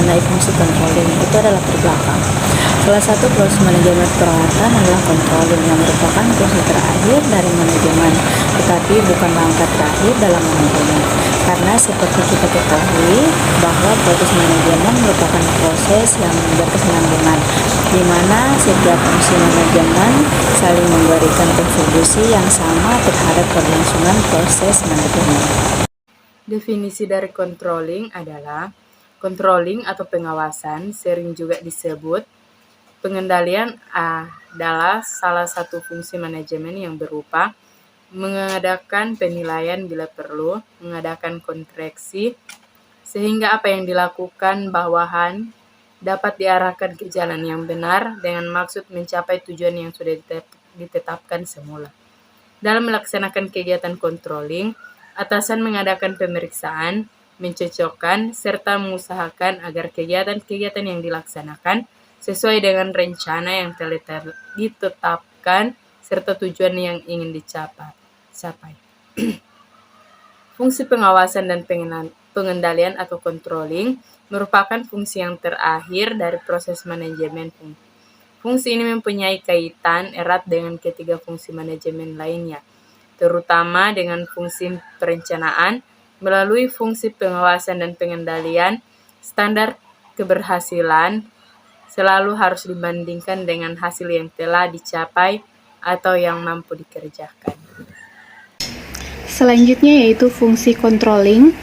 mengenai fungsi controlling itu adalah terbelakang. Salah satu proses manajemen peralatan adalah controlling yang merupakan fungsi terakhir dari manajemen, tetapi bukan langkah terakhir dalam manajemen. Karena seperti kita ketahui bahwa proses manajemen merupakan proses yang berkesinambungan, di mana setiap fungsi manajemen saling memberikan kontribusi yang sama terhadap keberlangsungan proses manajemen. Definisi dari controlling adalah controlling atau pengawasan, sering juga disebut pengendalian, adalah salah satu fungsi manajemen yang berupa mengadakan penilaian bila perlu, mengadakan koreksi, sehingga apa yang dilakukan bawahan dapat diarahkan ke jalan yang benar dengan maksud mencapai tujuan yang sudah ditetapkan semula. Dalam melaksanakan kegiatan controlling, atasan mengadakan pemeriksaan, mencocokkan, serta mengusahakan agar kegiatan-kegiatan yang dilaksanakan sesuai dengan rencana yang telah ditetapkan serta tujuan yang ingin dicapai. Fungsi pengawasan dan pengendalian atau controlling merupakan fungsi yang terakhir dari proses manajemen. Fungsi ini mempunyai kaitan erat dengan ketiga fungsi manajemen lainnya, terutama dengan fungsi perencanaan. Melalui fungsi pengawasan dan pengendalian, standar keberhasilan selalu harus dibandingkan dengan hasil yang telah dicapai atau yang mampu dikerjakan. Selanjutnya yaitu fungsi controlling.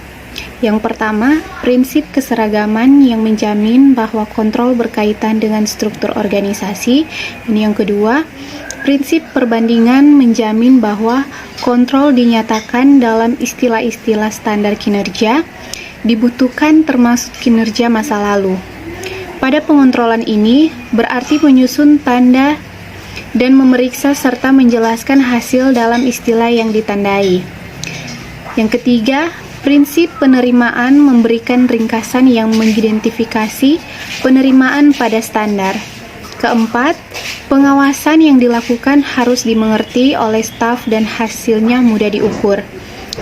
Yang pertama, prinsip keseragaman yang menjamin bahwa kontrol berkaitan dengan struktur organisasi. Dan yang kedua, prinsip perbandingan menjamin bahwa kontrol dinyatakan dalam istilah-istilah standar kinerja, dibutuhkan termasuk kinerja masa lalu. Pada pengontrolan ini, berarti menyusun tanda dan memeriksa serta menjelaskan hasil dalam istilah yang ditandai. Yang ketiga, prinsip penerimaan memberikan ringkasan yang mengidentifikasi penerimaan pada standar. Keempat, pengawasan yang dilakukan harus dimengerti oleh staf dan hasilnya mudah diukur.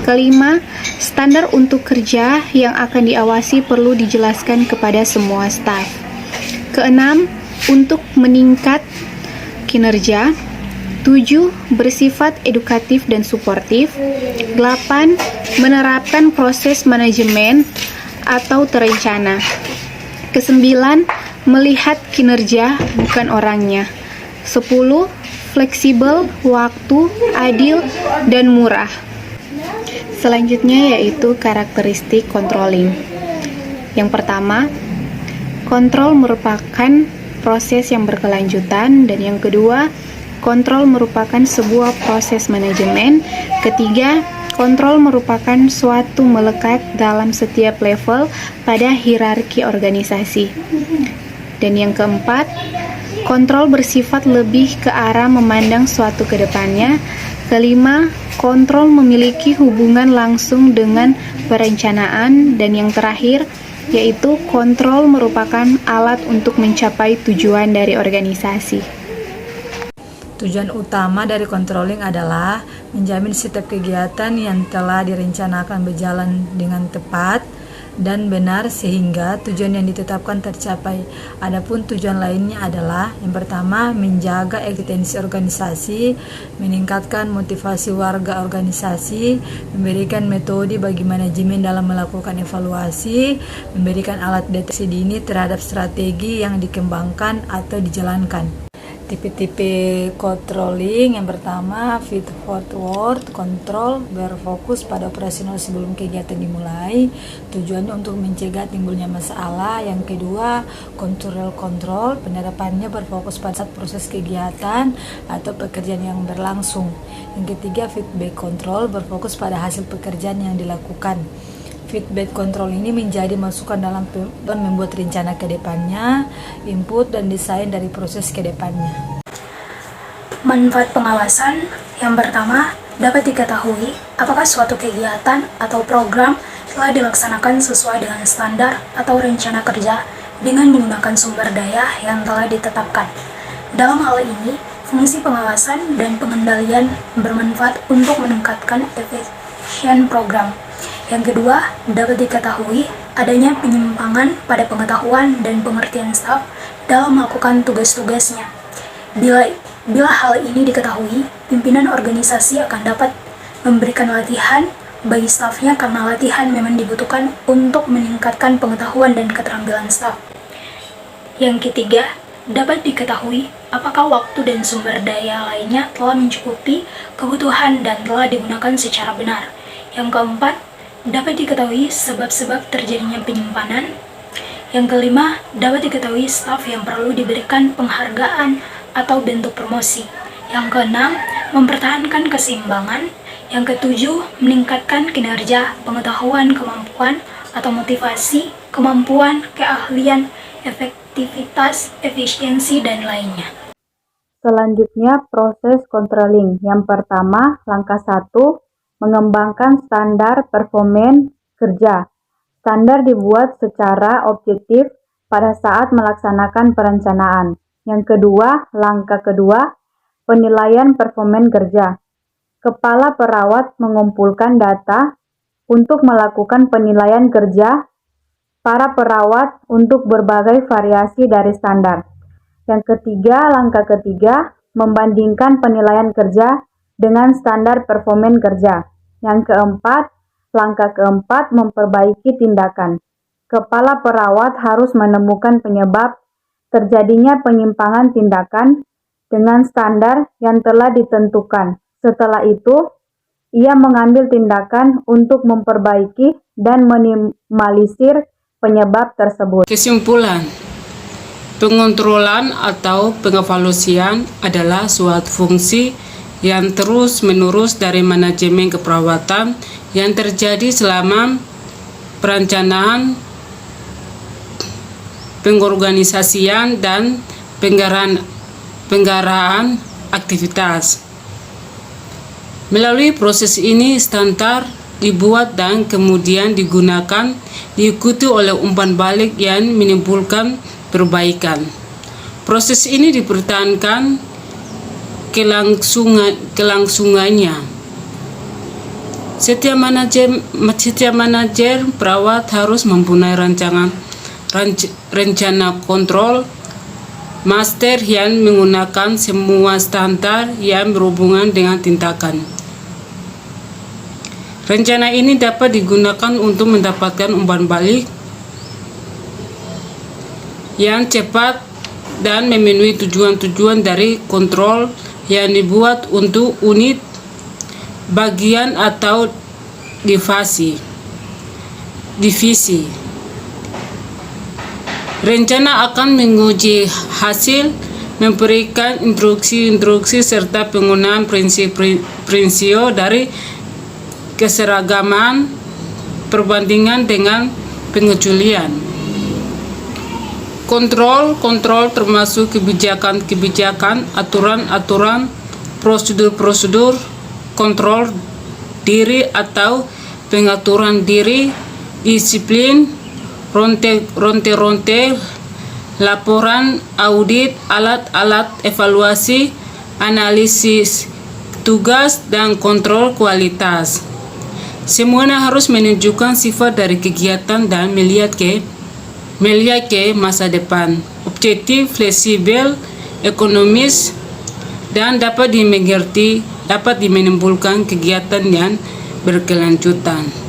Kelima, standar untuk kerja yang akan diawasi perlu dijelaskan kepada semua staf. Keenam, untuk meningkat kinerja. 7. Bersifat edukatif dan suportif. 8. Menerapkan proses manajemen atau terencana. Kesembilan, melihat kinerja bukan orangnya. 10. Fleksibel, waktu, adil, dan murah. Selanjutnya yaitu karakteristik controlling. Yang pertama, kontrol merupakan proses yang berkelanjutan, dan yang kedua, kontrol merupakan sebuah proses manajemen. Ketiga, kontrol merupakan suatu melekat dalam setiap level pada hierarki organisasi. Dan yang keempat, kontrol bersifat lebih ke arah memandang suatu ke depannya. Kelima, kontrol memiliki hubungan langsung dengan perencanaan. Dan yang terakhir, yaitu kontrol merupakan alat untuk mencapai tujuan dari organisasi. Tujuan utama dari controlling adalah menjamin setiap kegiatan yang telah direncanakan berjalan dengan tepat dan benar sehingga tujuan yang ditetapkan tercapai. Adapun tujuan lainnya adalah yang pertama, menjaga eksistensi organisasi, meningkatkan motivasi warga organisasi, memberikan metode bagi manajemen dalam melakukan evaluasi, memberikan alat deteksi dini terhadap strategi yang dikembangkan atau dijalankan. Tipe-tipe controlling yang pertama, feed forward control, berfokus pada operasional sebelum kegiatan dimulai, tujuannya untuk mencegah timbulnya masalah. Yang kedua, control, penerapannya berfokus pada saat proses kegiatan atau pekerjaan yang berlangsung. Yang ketiga, feedback control, berfokus pada hasil pekerjaan yang dilakukan. Feedback control ini menjadi masukan dalam membuat rencana ke depannya, input dan desain dari proses ke depannya. Manfaat pengawasan yang pertama, dapat diketahui apakah suatu kegiatan atau program telah dilaksanakan sesuai dengan standar atau rencana kerja dengan menggunakan sumber daya yang telah ditetapkan. Dalam hal ini, fungsi pengawasan dan pengendalian bermanfaat untuk meningkatkan efisien program. Yang kedua, dapat diketahui adanya penyimpangan pada pengetahuan dan pengertian staf dalam melakukan tugas-tugasnya. Bila hal ini diketahui, pimpinan organisasi akan dapat memberikan latihan bagi stafnya karena latihan memang dibutuhkan untuk meningkatkan pengetahuan dan keterampilan staf. Yang ketiga, dapat diketahui apakah waktu dan sumber daya lainnya telah mencukupi kebutuhan dan telah digunakan secara benar. Yang keempat, dapat diketahui sebab-sebab terjadinya penyimpanan. Yang kelima, dapat diketahui staf yang perlu diberikan penghargaan atau bentuk promosi. Yang keenam, mempertahankan keseimbangan. Yang ketujuh, meningkatkan kinerja, pengetahuan, kemampuan, atau motivasi, kemampuan, keahlian, efektivitas, efisiensi, dan lainnya. Selanjutnya, proses controlling. Yang pertama, langkah 1, mengembangkan standar performa kerja. Standar dibuat secara objektif pada saat melaksanakan perencanaan. Yang kedua, langkah kedua, penilaian performa kerja. Kepala perawat mengumpulkan data untuk melakukan penilaian kerja para perawat untuk berbagai variasi dari standar. Yang ketiga, langkah ketiga, membandingkan penilaian kerja dengan standar performa kerja. Yang keempat, langkah keempat, memperbaiki tindakan. Kepala perawat harus menemukan penyebab terjadinya penyimpangan tindakan dengan standar yang telah ditentukan. Setelah itu, ia mengambil tindakan untuk memperbaiki dan minimalisir penyebab tersebut. Kesimpulan, pengontrolan atau pengevaluasian adalah suatu fungsi yang terus-menerus dari manajemen keperawatan yang terjadi selama perencanaan, pengorganisasian, dan penggarahan aktivitas. Melalui proses ini, standar dibuat dan kemudian digunakan, diikuti oleh umpan balik yang menimbulkan perbaikan. Proses ini dipertahankan kelangsungannya. Setiap manajer perawat harus mempunyai rencana kontrol master yang menggunakan semua standar yang berhubungan dengan tindakan. Rencana ini dapat digunakan untuk mendapatkan umpan balik yang cepat dan memenuhi tujuan-tujuan dari kontrol yang dibuat untuk unit, bagian, atau divisi. Rencana akan menguji hasil, memberikan instruksi serta penggunaan prinsip dari keseragaman perbandingan dengan pengecualian. Kontrol termasuk kebijakan, aturan, prosedur, kontrol diri atau pengaturan diri, disiplin, ronte, laporan, audit, alat-alat evaluasi, analisis tugas, dan kontrol kualitas. Semuanya harus menunjukkan sifat dari kegiatan dan melihat ke masa depan, objektif, fleksibel, ekonomis, dan dapat dimengerti, dapat menimbulkan kegiatan yang berkelanjutan.